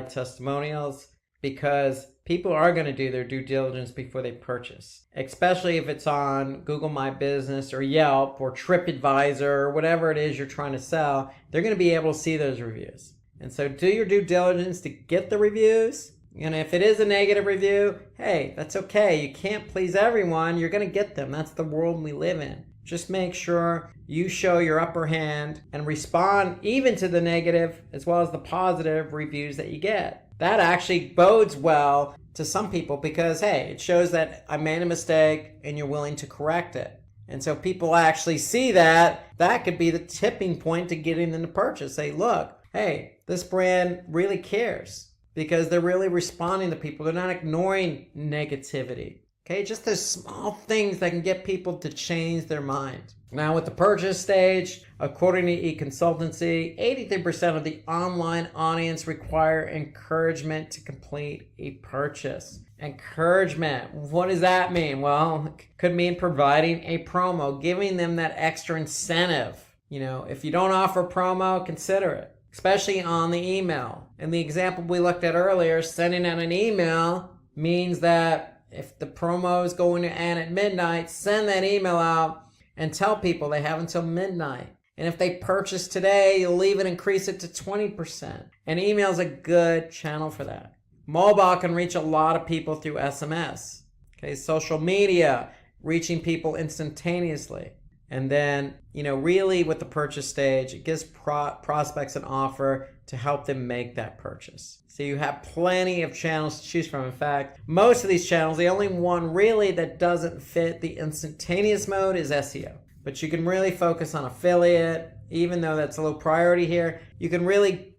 testimonials because people are going to do their due diligence before they purchase, especially if it's on Google My Business or Yelp or TripAdvisor or whatever it is you're trying to sell. They're going to be able to see those reviews. And so do your due diligence to get the reviews. And if it is a negative review, hey, that's okay. You can't please everyone. You're going to get them. That's the world we live in. Just make sure you show your upper hand and respond even to the negative as well as the positive reviews that you get. That actually bodes well to some people because, hey, it shows that I made a mistake and you're willing to correct it. And so people actually see that. That could be the tipping point to getting them to purchase. Say, look, hey, this brand really cares because they're really responding to people. They're not ignoring negativity. Okay, just those small things that can get people to change their mind. Now with the purchase stage, according to eConsultancy, 83% of the online audience require encouragement to complete a purchase. Encouragement, what does that mean? Well, it could mean providing a promo, giving them that extra incentive. If you don't offer promo, consider it, especially on the email. And the example we looked at earlier, sending out an email means that if the promo is going to end at midnight, send that email out and tell people they have until midnight. And if they purchase today, you'll even increase it to 20%. And email is a good channel for that. Mobile can reach a lot of people through SMS. Okay, social media, reaching people instantaneously. And then, really with the purchase stage, it gives prospects an offer to help them make that purchase. So you have plenty of channels to choose from. In fact, most of these channels, the only one really that doesn't fit the instantaneous mode is SEO. But you can really focus on affiliate, even though that's a low priority here. You can really,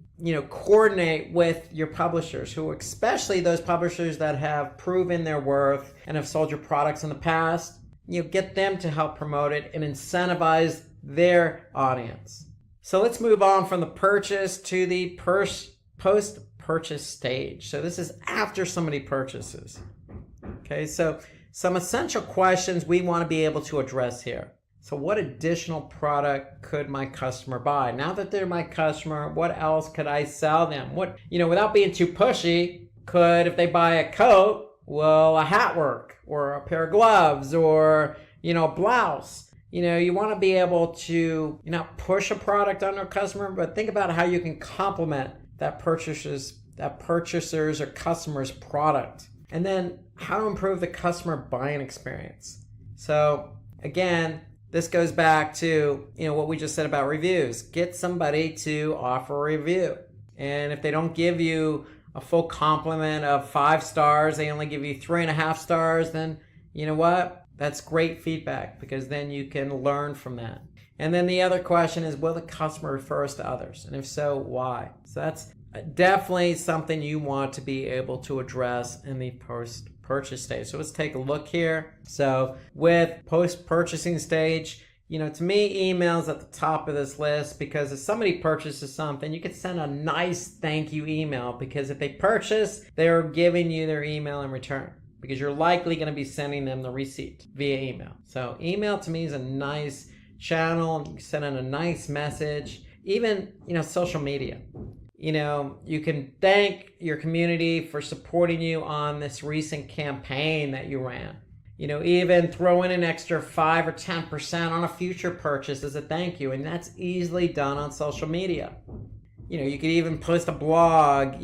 coordinate with your publishers, who especially those publishers that have proven their worth and have sold your products in the past. Get them to help promote it and incentivize their audience. So let's move on from the purchase to the post-purchase stage. So this is after somebody purchases. Okay, so some essential questions we want to be able to address here. So what additional product could my customer buy? Now that they're my customer, what else could I sell them? What, without being too pushy, if they buy a coat, well, a hat work or a pair of gloves or, a blouse. You want to be able to not push a product on a customer, but think about how you can complement that purchaser's or customer's product. And then how to improve the customer buying experience. So again, this goes back to, what we just said about reviews. Get somebody to offer a review. And if they don't give you a full complement of 5 stars, they only give you 3.5 stars, then you know what? That's great feedback because then you can learn from that. And then the other question is, will the customer refer us to others? And if so, why? So that's definitely something you want to be able to address in the post-purchase stage. So let's take a look here. So with post-purchasing stage, to me, email's at the top of this list because if somebody purchases something, you could send a nice thank you email because if they purchase, they're giving you their email in return because you're likely going to be sending them the receipt via email. So email to me is a nice channel. You can send in a nice message. Even, social media. You can thank your community for supporting you on this recent campaign that you ran. Even throw in an extra 5 or 10% on a future purchase as a thank you. And that's easily done on social media. You could even post a blog,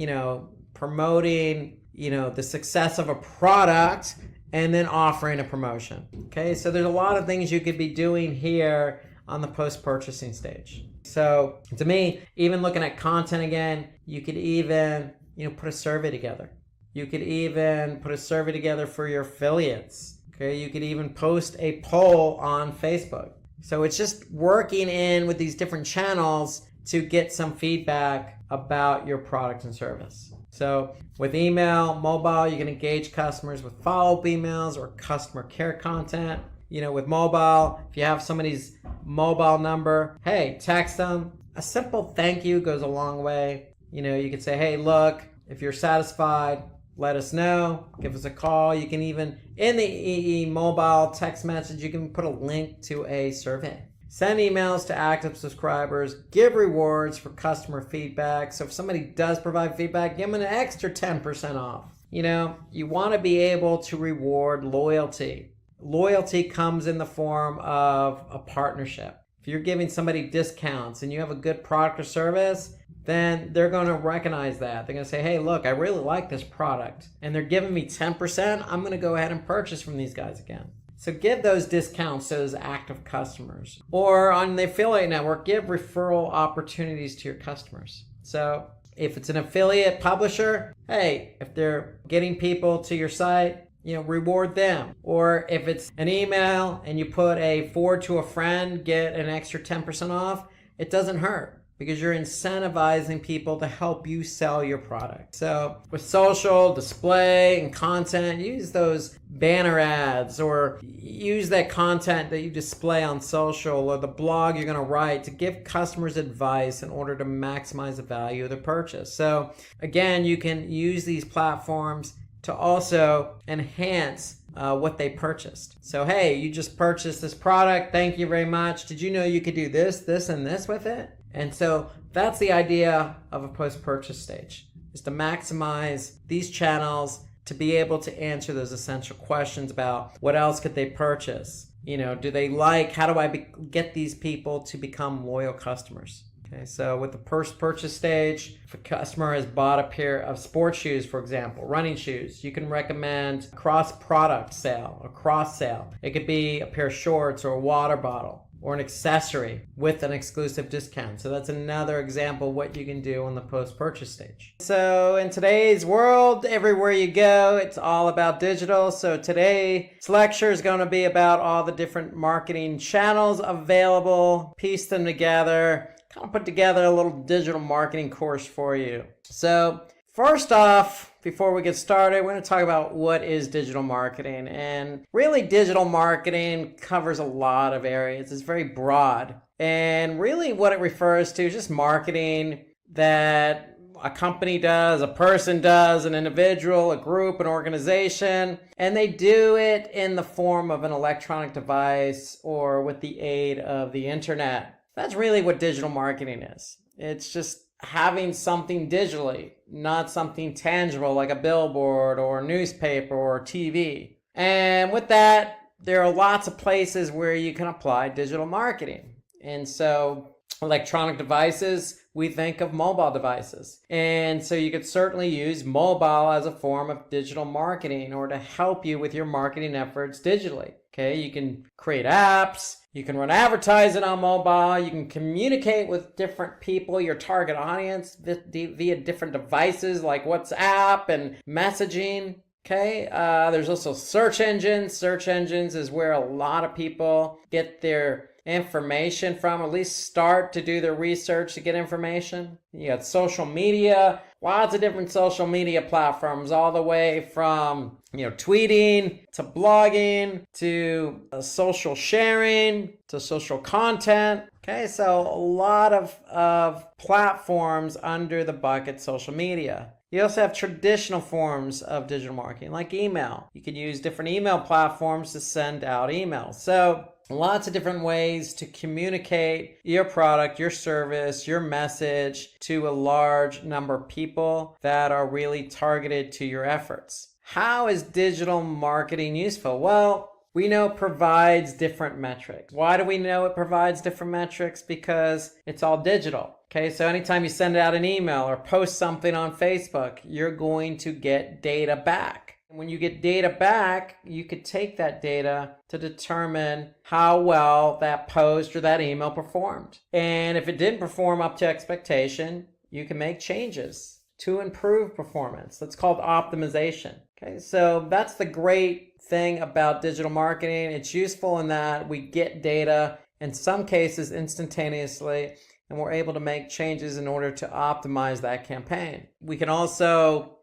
promoting, the success of a product and then offering a promotion. Okay, so there's a lot of things you could be doing here on the post-purchasing stage. So to me, even looking at content again, you could even, put a survey together. You could even put a survey together for your affiliates. Okay, you could even post a poll on Facebook. So it's just working in with these different channels to get some feedback about your product and service. So with email, mobile, you can engage customers with follow-up emails or customer care content. With mobile, if you have somebody's mobile number, hey, text them. A simple thank you goes a long way. You could say, hey, look, if you're satisfied, let us know, give us a call. You can even, in the EE mobile text message, you can put a link to a survey. send emails to active subscribers, give rewards for customer feedback. So if somebody does provide feedback, give them an extra 10% off. You want to be able to reward loyalty. Loyalty comes in the form of a partnership. If you're giving somebody discounts and you have a good product or service, then they're going to recognize that. They're going to say, hey, look, I really like this product and they're giving me 10%. I'm going to go ahead and purchase from these guys again. So give those discounts to those active customers. Or on the affiliate network, give referral opportunities to your customers. So if it's an affiliate publisher, hey, if they're getting people to your site, reward them. Or if it's an email and you put a forward to a friend, get an extra 10% off, it doesn't hurt because you're incentivizing people to help you sell your product. So with social, display, and content, use those banner ads or use that content that you display on social or the blog you're going to write to give customers advice in order to maximize the value of the purchase. So again, you can use these platforms to also enhance what they purchased. So, hey, you just purchased this product. Thank you very much. Did you know you could do this, this, and this with it? And so that's the idea of a post-purchase stage, is to maximize these channels to be able to answer those essential questions about what else could they purchase? Do they how do I get these people to become loyal customers? Okay, so with the first purchase stage, if a customer has bought a pair of sports shoes, for example, running shoes, you can recommend a cross-product sale, a cross-sale. It could be a pair of shorts or a water bottle or an accessory with an exclusive discount. So that's another example of what you can do on the post-purchase stage. So in today's world, everywhere you go, it's all about digital. So today's lecture is going to be about all the different marketing channels available, piece them together, kind of put together a little digital marketing course for you. So first off, before we get started, we're going to talk about what is digital marketing. And really, digital marketing covers a lot of areas. It's very broad. And really what it refers to is just marketing that a company does, a person does, an individual, a group, an organization, and they do it in the form of an electronic device or with the aid of the internet. That's really what digital marketing is. It's just having something digitally, not something tangible like a billboard or a newspaper or TV. And with that, there are lots of places where you can apply digital marketing. And so electronic devices, we think of mobile devices. And so you could certainly use mobile as a form of digital marketing or to help you with your marketing efforts digitally. Okay, you can create apps, you can run advertising on mobile, you can communicate with different people, your target audience, via different devices like WhatsApp and messaging. Okay, there's also search engines. Search engines is where a lot of people get their information from, at least start to do their research to get information. You got social media, lots of different social media platforms, all the way from tweeting to blogging to social sharing to social content. Okay, so a lot of platforms under the bucket social media. You also have traditional forms of digital marketing like email. You can use different email platforms to send out emails. So lots of different ways to communicate your product, your service, your message to a large number of people that are really targeted to your efforts. How is digital marketing useful? Well, we know it provides different metrics. Why do we know it provides different metrics? Because it's all digital. Okay, so anytime you send out an email or post something on Facebook, you're going to get data back. And when you get data back, you could take that data to determine how well that post or that email performed. And if it didn't perform up to expectation, you can make changes to improve performance. That's called optimization. Okay, so that's the great thing about digital marketing. It's useful in that we get data, in some cases instantaneously, and we're able to make changes in order to optimize that campaign. We can also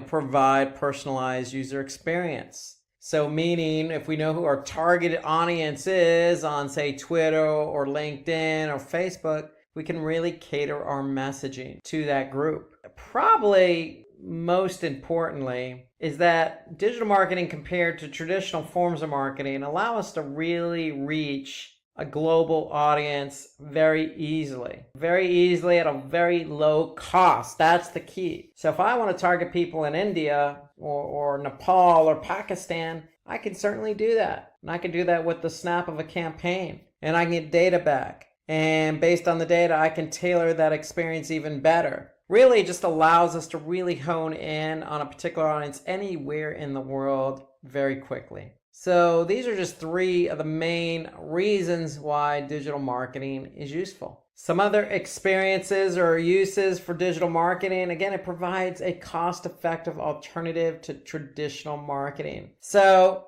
provide personalized user experience. So meaning if we know who our targeted audience is on, say, Twitter or LinkedIn or Facebook, we can really cater our messaging to that group. Probably most importantly is that digital marketing compared to traditional forms of marketing allow us to really reach a global audience very easily at a very low cost. That's the key. So if I want to target people in India or Nepal or Pakistan, I can certainly do that. And I can do that with the snap of a campaign, and I can get data back. And based on the data, I can tailor that experience even better. Really, it just allows us to really hone in on a particular audience anywhere in the world very quickly. So these are just 3 of the main reasons why digital marketing is useful. Some other experiences or uses for digital marketing, again, it provides a cost-effective alternative to traditional marketing. So,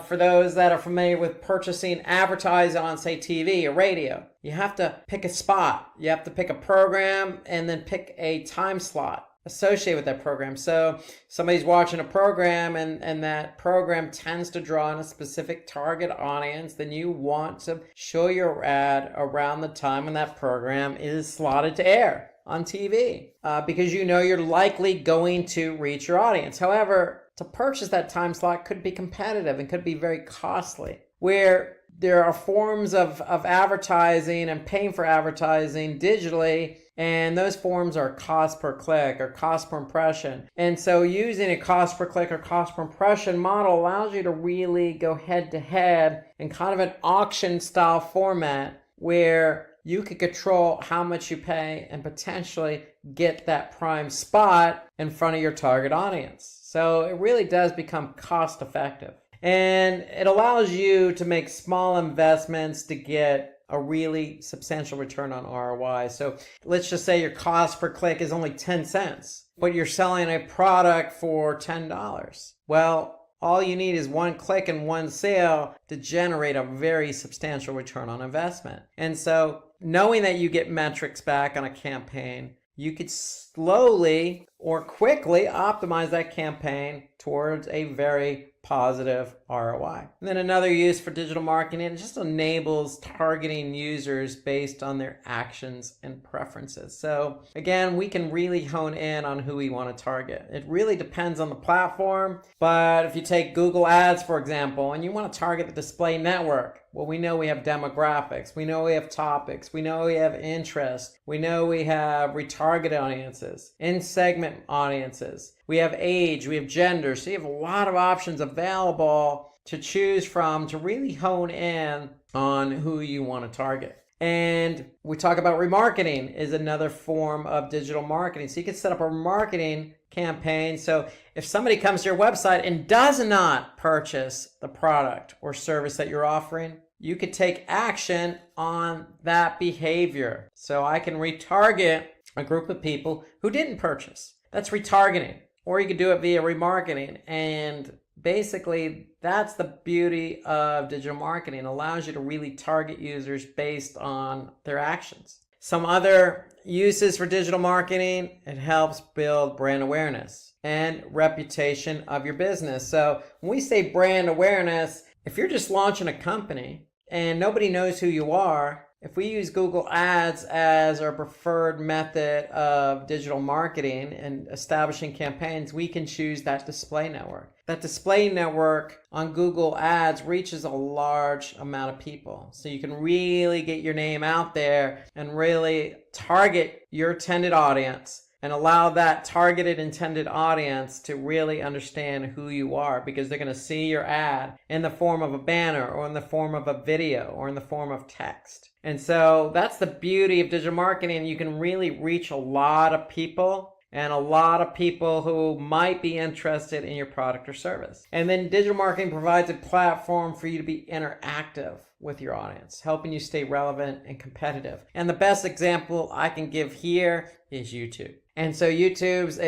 for those that are familiar with purchasing advertising on, say, TV or radio, you have to pick a spot, you have to pick a program, and then pick a time slot associated with that program. So somebody's watching a program and that program tends to draw in a specific target audience, then you want to show your ad around the time when that program is slotted to air on TV because you're likely going to reach your audience. However, to purchase that time slot could be competitive and could be very costly, where there are forms of advertising and paying for advertising digitally, and those forms are cost per click or cost per impression. And so using a cost per click or cost per impression model allows you to really go head to head in kind of an auction style format where you can control how much you pay and potentially get that prime spot in front of your target audience. So it really does become cost effective. And it allows you to make small investments to get a really substantial return on ROI. So let's just say your cost per click is only 10 cents, but you're selling a product for $10. Well, all you need is 1 click and 1 sale to generate a very substantial return on investment. And so knowing that you get metrics back on a campaign, you could slowly or quickly optimize that campaign towards a very positive ROI. And then another use for digital marketing, it just enables targeting users based on their actions and preferences. So again, we can really hone in on who we want to target. It really depends on the platform, but if you take Google Ads, for example, and you want to target the display network, well, we know we have demographics, we know we have topics, we know we have interest, we know we have retargeted audiences, in-segment audiences, we have age, we have gender, so you have a lot of options available to choose from to really hone in on who you want to target. And we talk about remarketing is another form of digital marketing. So you can set up a marketing campaign. So if somebody comes to your website and does not purchase the product or service that you're offering, you could take action on that behavior. So I can retarget a group of people who didn't purchase. That's retargeting. Or you could do it via remarketing. And basically, that's the beauty of digital marketing. It allows you to really target users based on their actions. Some other uses for digital marketing, it helps build brand awareness and reputation of your business. So when we say brand awareness, if you're just launching a company and nobody knows who you are, if we use Google Ads as our preferred method of digital marketing and establishing campaigns, we can choose that display network. That display network on Google Ads reaches a large amount of people. So you can really get your name out there and really target your intended audience and allow that targeted intended audience to really understand who you are, because they're going to see your ad in the form of a banner or in the form of a video or in the form of text. And so that's the beauty of digital marketing. You can really reach a lot of people and a lot of people who might be interested in your product or service. And then digital marketing provides a platform for you to be interactive with your audience, helping you stay relevant and competitive. And the best example I can give here is YouTube. And so YouTube's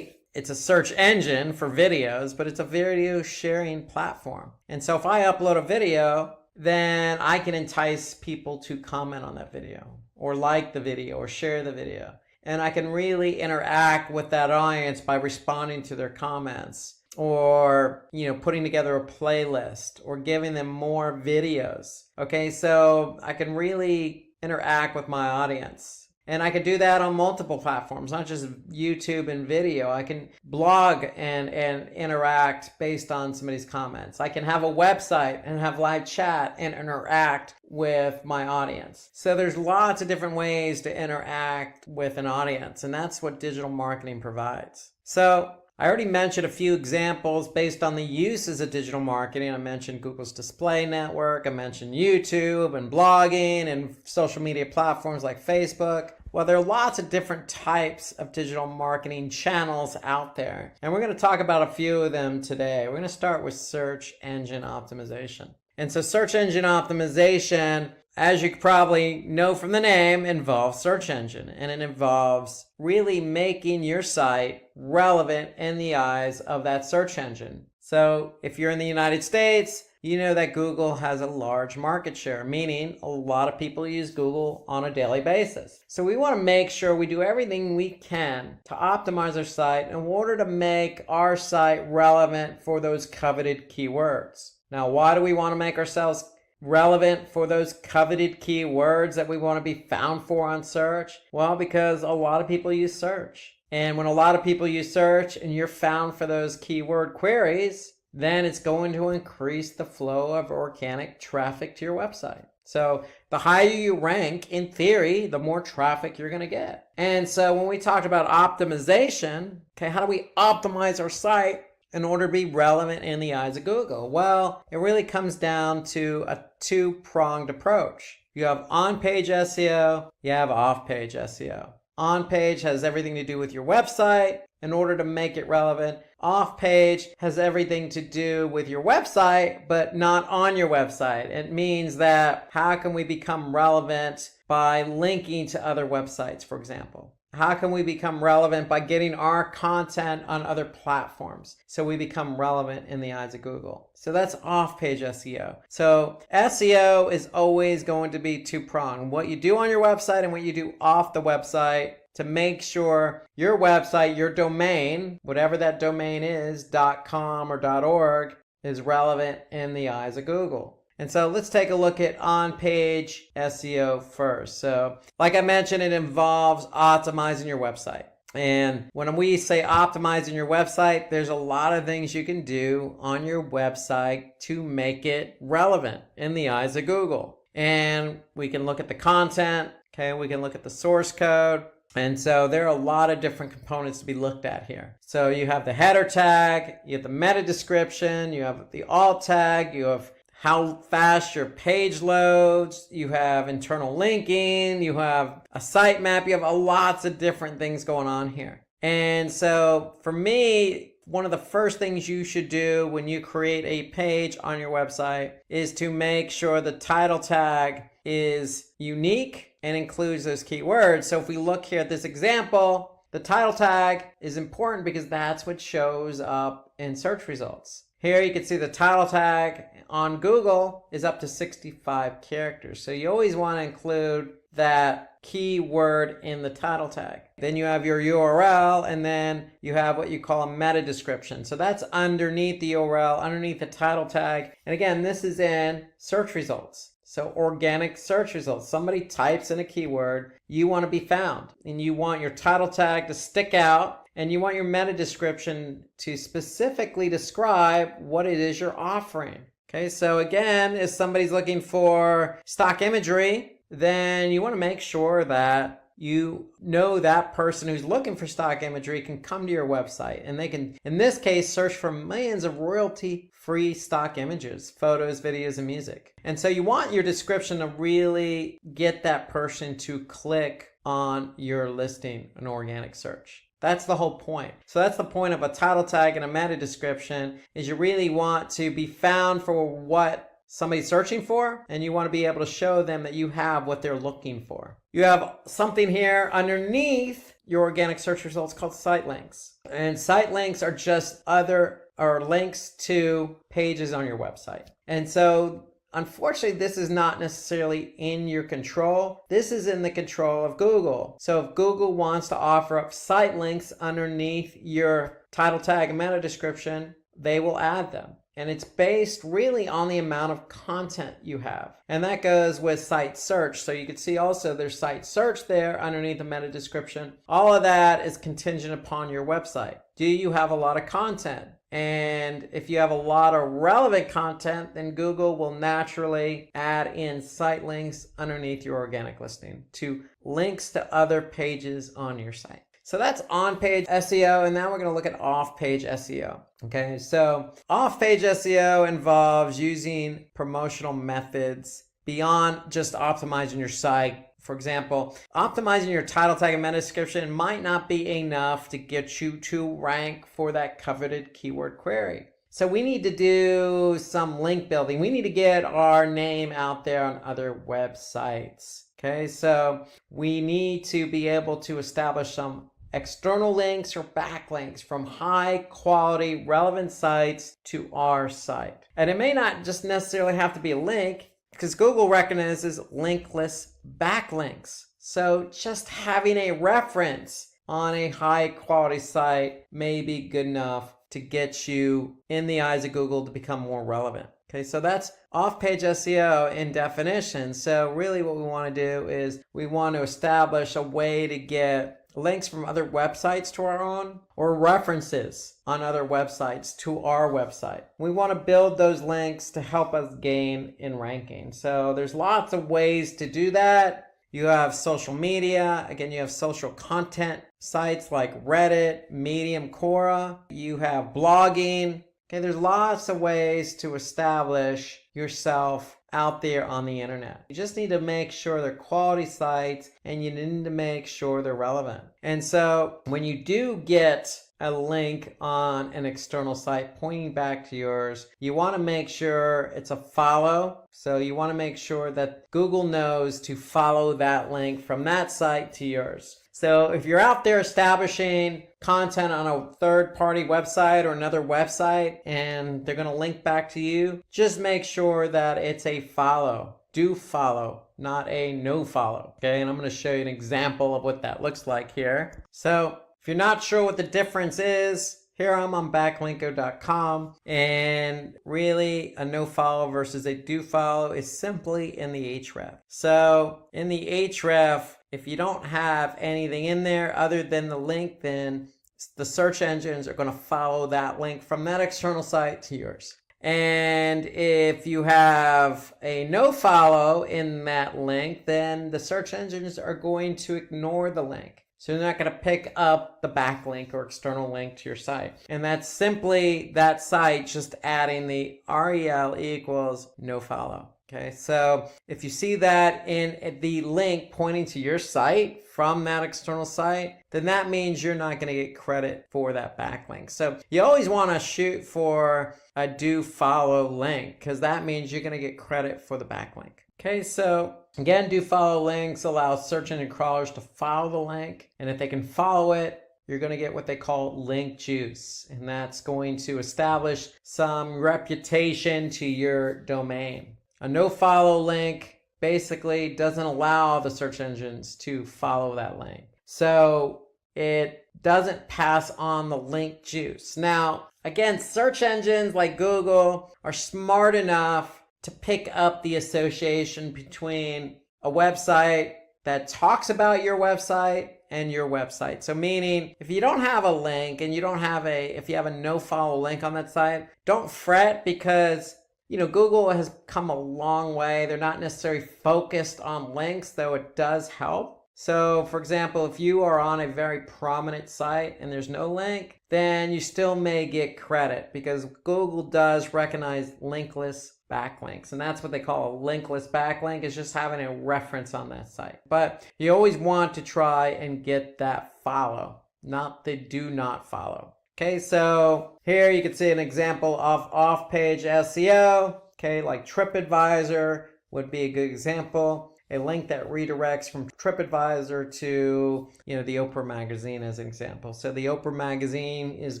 it's a search engine for videos, but it's a video sharing platform. And so if I upload a video, then I can entice people to comment on that video or like the video or share the video. And I can really interact with that audience by responding to their comments or, putting together a playlist or giving them more videos. Okay, so I can really interact with my audience. And I could do that on multiple platforms, not just YouTube and video. I can blog and interact based on somebody's comments. I can have a website and have live chat and interact with my audience. So there's lots of different ways to interact with an audience, and that's what digital marketing provides. So I already mentioned a few examples based on the uses of digital marketing. I mentioned Google's display network. I mentioned YouTube and blogging and social media platforms like Facebook. Well, there are lots of different types of digital marketing channels out there. And we're going to talk about a few of them today. We're going to start with search engine optimization. And so search engine optimization, as you probably know from the name, involves search engine. And it involves really making your site relevant in the eyes of that search engine. So if you're in the United States, you know that Google has a large market share, meaning a lot of people use Google on a daily basis. So we want to make sure we do everything we can to optimize our site in order to make our site relevant for those coveted keywords. Now, why do we want to make ourselves relevant for those coveted keywords that we want to be found for on search? Well, because a lot of people use search. And when a lot of people use search and you're found for those keyword queries, then it's going to increase the flow of organic traffic to your website. So the higher you rank, in theory, the more traffic you're going to get. And so when we talked about optimization, okay, how do we optimize our site in order to be relevant in the eyes of Google? Well, it really comes down to a two-pronged approach. You have on-page SEO, you have off-page SEO. On-page has everything to do with your website in order to make it relevant. Off-page has everything to do with your website, but not on your website. It means that how can we become relevant by linking to other websites, for example? How can we become relevant by getting our content on other platforms so we become relevant in the eyes of Google? So that's off-page SEO. So SEO is always going to be two-pronged. What you do on your website and what you do off the website to make sure your website, your domain, whatever that domain is, .com or .org, is relevant in the eyes of Google. And so let's take a look at on-page SEO first. So like I mentioned, it involves optimizing your website. And when we say optimizing your website, there's a lot of things you can do on your website to make it relevant in the eyes of Google. And we can look at the content, okay? We can look at the source code. And so there are a lot of different components to be looked at here. So you have the header tag, you have the meta description, you have the alt tag, you have how fast your page loads, you have internal linking, you have a sitemap, you have lots of different things going on here. And so for me, one of the first things you should do when you create a page on your website is to make sure the title tag is unique and includes those keywords. So if we look here at this example, the title tag is important because that's what shows up in search results. Here you can see the title tag on Google is up to 65 characters. So you always want to include that keyword in the title tag. Then you have your URL, and then you have what you call a meta description. So that's underneath the URL, underneath the title tag. And again, this is in search results. So organic search results. Somebody types in a keyword, you want to be found, and you want your title tag to stick out, and you want your meta description to specifically describe what it is you're offering. Okay, so again, if somebody's looking for stock imagery, then you want to make sure that you know that person who's looking for stock imagery can come to your website, and they can, in this case, search for millions of royalty-free stock images, photos, videos, and music. And so you want your description to really get that person to click on your listing in organic search. That's the whole point. So that's the point of a title tag and a meta description, is you really want to be found for what somebody's searching for, and you want to be able to show them that you have what they're looking for. You have something here underneath your organic search results called site links. And site links are just links to pages on your website. And so unfortunately, this is not necessarily in your control. This is in the control of Google. So if Google wants to offer up site links underneath your title tag and meta description, they will add them. And it's based really on the amount of content you have. And that goes with site search. So you can see also there's site search there underneath the meta description. All of that is contingent upon your website. Do you have a lot of content? And if you have a lot of relevant content, then Google will naturally add in site links underneath your organic listing to links to other pages on your site. So that's on-page SEO, and now we're going to look at off-page SEO. Okay, so off-page SEO involves using promotional methods beyond just optimizing your site. For example, optimizing your title tag and meta description might not be enough to get you to rank for that coveted keyword query. So we need to do some link building. We need to get our name out there on other websites. Okay, so we need to be able to establish some external links or backlinks from high quality relevant sites to our site. And it may not just necessarily have to be a link, because Google recognizes linkless backlinks. So just having a reference on a high quality site may be good enough to get you in the eyes of Google to become more relevant. Okay, so that's off-page SEO in definition. So really what we want to do is we want to establish a way to get links from other websites to our own, or references on other websites to our website. We want to build those links to help us gain in ranking. So there's lots of ways to do that. You have social media. Again, you have social content sites like Reddit, Medium, Quora. You have blogging. Okay, there's lots of ways to establish yourself out there on the internet. You just need to make sure they're quality sites, and you need to make sure they're relevant. And so when you do get a link on an external site pointing back to yours, you want to make sure it's a follow. So you want to make sure that Google knows to follow that link from that site to yours. So if you're out there establishing content on a third-party website or another website and they're going to link back to you, just make sure that it's a follow. Do follow, not a no follow. Okay, and I'm going to show you an example of what that looks like here. So if you're not sure what the difference is, here I'm on backlinko.com, and really a no follow versus a do follow is simply in the href. So in the href, if you don't have anything in there other than the link, then the search engines are going to follow that link from that external site to yours. And if you have a no follow in that link, then the search engines are going to ignore the link. So they're not going to pick up the backlink or external link to your site. And that's simply that site just adding the rel equals no follow. Okay, so if you see that in the link pointing to your site from that external site, then that means you're not going to get credit for that backlink. So you always want to shoot for a do follow link, because that means you're going to get credit for the backlink. Okay, so again, do follow links allow search engine crawlers to follow the link, and if they can follow it, you're going to get what they call link juice, and that's going to establish some reputation to your domain. A no follow link basically doesn't allow the search engines to follow that link. So it doesn't pass on the link juice. Now, again, search engines like Google are smart enough to pick up the association between a website that talks about your website and your website. So meaning, if you don't have a link and if you have a no follow link on that site, don't fret, because Google has come a long way. They're not necessarily focused on links, though it does help. So for example, if you are on a very prominent site and there's no link, then you still may get credit, because Google does recognize linkless backlinks. And that's what they call a linkless backlink, is just having a reference on that site. But you always want to try and get that follow, not the do not follow. Okay, so here you can see an example of off-page SEO. Okay, like TripAdvisor would be a good example. A link that redirects from TripAdvisor to, the Oprah magazine as an example. So the Oprah magazine is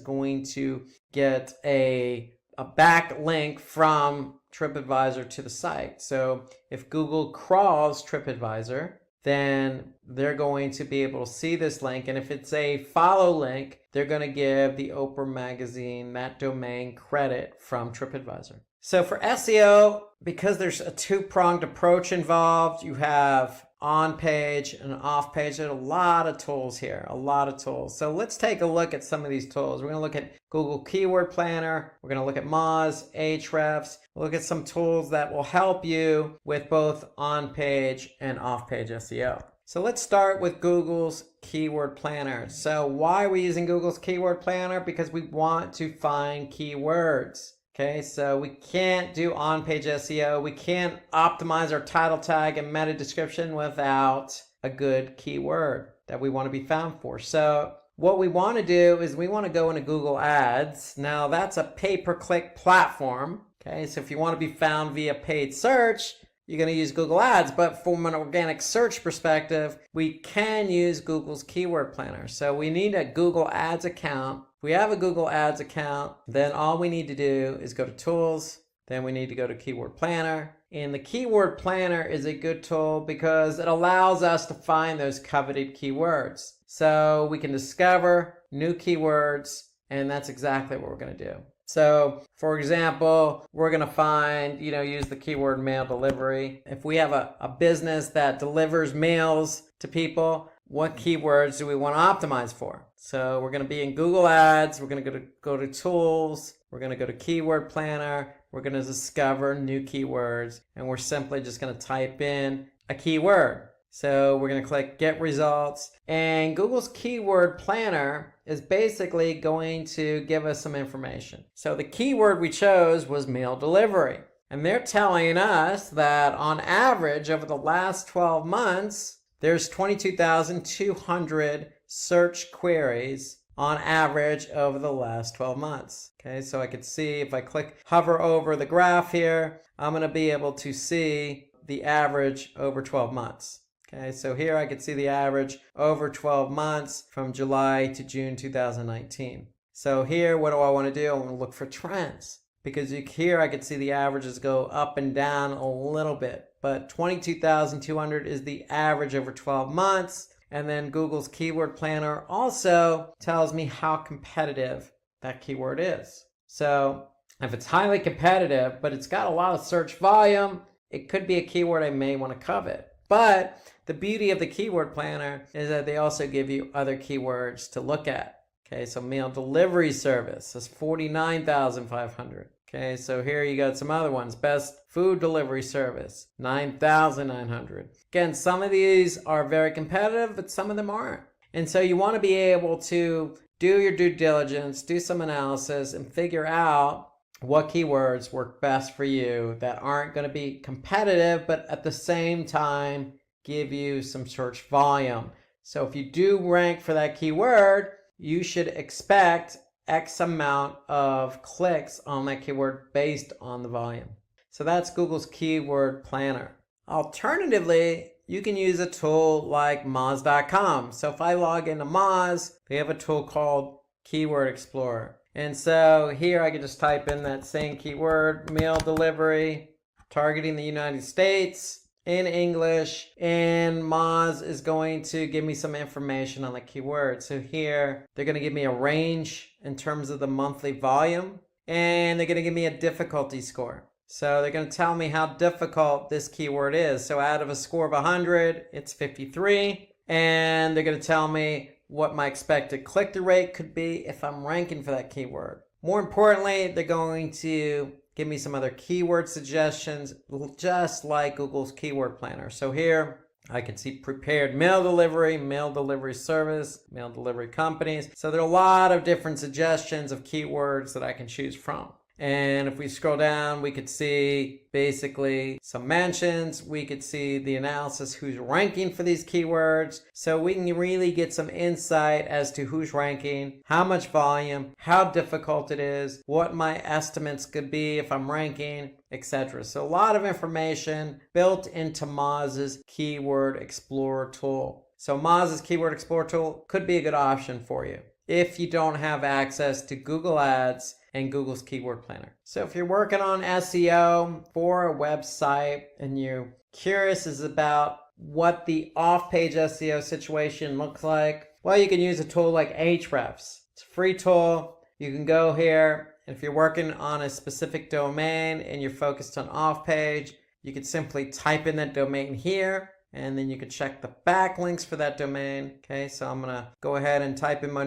going to get a backlink from TripAdvisor to the site. So if Google crawls TripAdvisor, then they're going to be able to see this link. And if it's a follow link, they're going to give the Oprah magazine, that domain, credit from TripAdvisor. So for SEO, because there's a two-pronged approach involved, you have on-page and off-page. There's a lot of tools here, a lot of tools. So let's take a look at some of these tools. We're going to look at Google Keyword Planner. We're going to look at Moz, Ahrefs. We'll look at some tools that will help you with both on-page and off-page SEO. So let's start with Google's Keyword Planner. So why are we using Google's Keyword Planner? Because we want to find keywords. Okay, so we can't do on-page SEO. We can't optimize our title tag and meta description without a good keyword that we want to be found for. So what we want to do is we want to go into Google Ads. Now that's a pay-per-click platform. Okay, so if you want to be found via paid search, you're going to use Google Ads. But from an organic search perspective, we can use Google's Keyword Planner. So we need a Google Ads account. If we have a Google Ads account, then all we need to do is go to Tools. Then we need to go to Keyword Planner. And the Keyword Planner is a good tool because it allows us to find those coveted keywords. So we can discover new keywords, and that's exactly what we're going to do. So, for example, we're going to find, use the keyword mail delivery. If we have a business that delivers mails to people, what keywords do we want to optimize for? So we're going to be in Google Ads. We're going to go to Tools. We're going to go to Keyword Planner. We're going to discover new keywords, and we're simply just going to type in a keyword. So we're going to click Get Results, and Google's Keyword Planner is basically going to give us some information. So the keyword we chose was mail delivery, and they're telling us that on average over the last 12 months, there's 22,200 search queries on average over the last 12 months. Okay, so I could see if I hover over the graph here, I'm going to be able to see the average over 12 months. Okay, so here I can see the average over 12 months from July to June 2019. So here, what do I want to do? I want to look for trends, because here I can see the averages go up and down a little bit. But 22,200 is the average over 12 months. And then Google's Keyword Planner also tells me how competitive that keyword is. So if it's highly competitive, but it's got a lot of search volume, it could be a keyword I may want to covet. But the beauty of the Keyword Planner is that they also give you other keywords to look at. Okay, so mail delivery service is 49,500. Okay, so here you got some other ones. Best food delivery service, 9,900. Again, some of these are very competitive, but some of them aren't. And so you want to be able to do your due diligence, do some analysis, and figure out what keywords work best for you that aren't going to be competitive, but at the same time give you some search volume. So if you do rank for that keyword, you should expect X amount of clicks on that keyword based on the volume. So that's Google's Keyword Planner. Alternatively, you can use a tool like Moz.com. So if I log into Moz, they have a tool called Keyword Explorer. And so here I can just type in that same keyword, mail delivery, targeting the United States in English, and Moz is going to give me some information on the keyword. So here they're going to give me a range in terms of the monthly volume, and they're going to give me a difficulty score. So they're going to tell me how difficult this keyword is. So out of a score of 100, it's 53, and they're going to tell me what my expected click-through rate could be if I'm ranking for that keyword. More importantly, they're going to give me some other keyword suggestions, just like Google's Keyword Planner. So here I can see prepared mail delivery service, mail delivery companies. So there are a lot of different suggestions of keywords that I can choose from. And if we scroll down, we could see basically some mentions. We could see the analysis, who's ranking for these keywords. So we can really get some insight as to who's ranking, how much volume, how difficult it is, what my estimates could be if I'm ranking, etc. So a lot of information built into Moz's Keyword Explorer tool. So Moz's Keyword Explorer tool could be a good option for you if you don't have access to Google Ads and Google's Keyword Planner. So if you're working on SEO for a website and you're curious about what the off-page SEO situation looks like, well, you can use a tool like Ahrefs. It's a free tool. You can go here, and if you're working on a specific domain and you're focused on off-page, you could simply type in that domain here, and then you could check the backlinks for that domain. Okay, so I'm gonna go ahead and type in my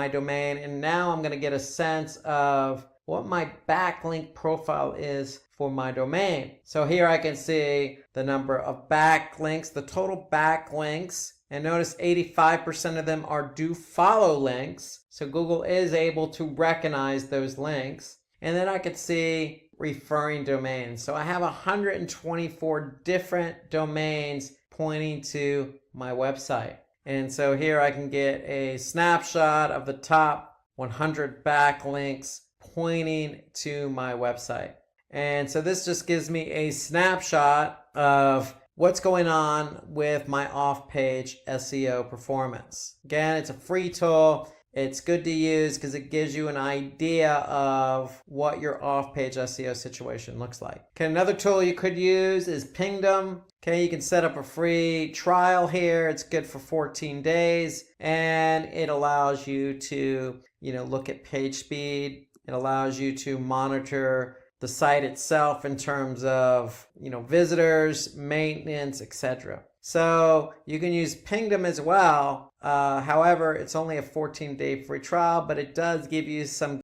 domain, and now I'm gonna get a sense of what my backlink profile is for my domain. So here I can see the number of backlinks, the total backlinks, and notice 85% of them are do follow links. So Google is able to recognize those links. And then I could see referring domains. So I have 124 different domains pointing to my website. And so here I can get a snapshot of the top 100 backlinks pointing to my website. And so this just gives me a snapshot of what's going on with my off-page SEO performance. Again, it's a free tool. It's good to use because it gives you an idea of what your off-page SEO situation looks like. Okay, another tool you could use is Pingdom. Okay, you can set up a free trial here. It's good for 14 days, and it allows you to, look at page speed. It allows you to monitor the site itself in terms of, visitors, maintenance, etc. So you can use Pingdom as well. However, it's only a 14-day free trial, but it does give you some